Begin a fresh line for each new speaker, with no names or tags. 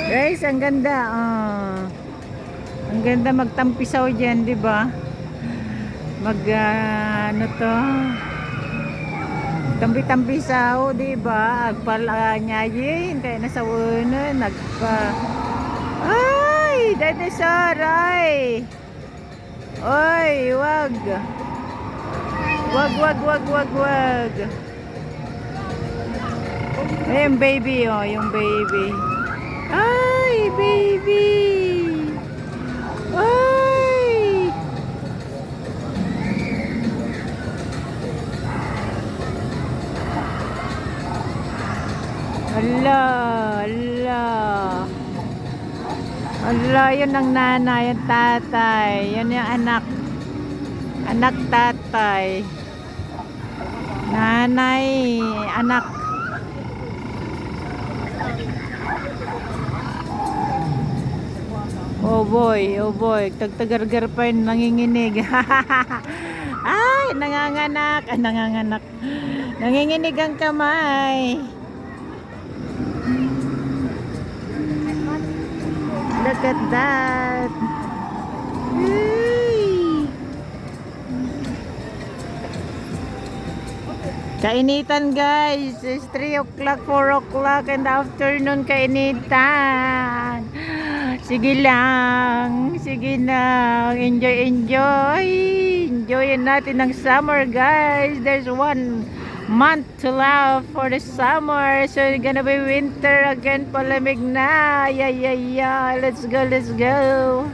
Guys, ang ganda. Ang ganda magtampisaw dyan, di ba? Ano to? Tampi-tampisaw, di ba? Agpalanyayin. Kaya nasa uno, Ay! Dadasaray! Oy, wag! Wag, wag, wag, wag, wag! Yung baby, oh, yung baby. Ay, baby! Ay! Ala, ala. Ala, yun ang nanay, yung tatay. Yun yung anak. Anak, tatay. Nanay, anak. Oh boy, tagtagargar pa yun, nanginginig. Ay, nanganganak, nanganganak. Nanginginig ang kamay. Look at that. Hey. Kainitan guys, it's 3 o'clock, 4 o'clock in the afternoon, kainitan. Sige lang, enjoy, enjoy. Enjoyin natin ang summer guys. There's 1 month to love for the summer. So it's gonna be winter again, palamig na. Yeah, yeah, yeah. Let's go, let's go.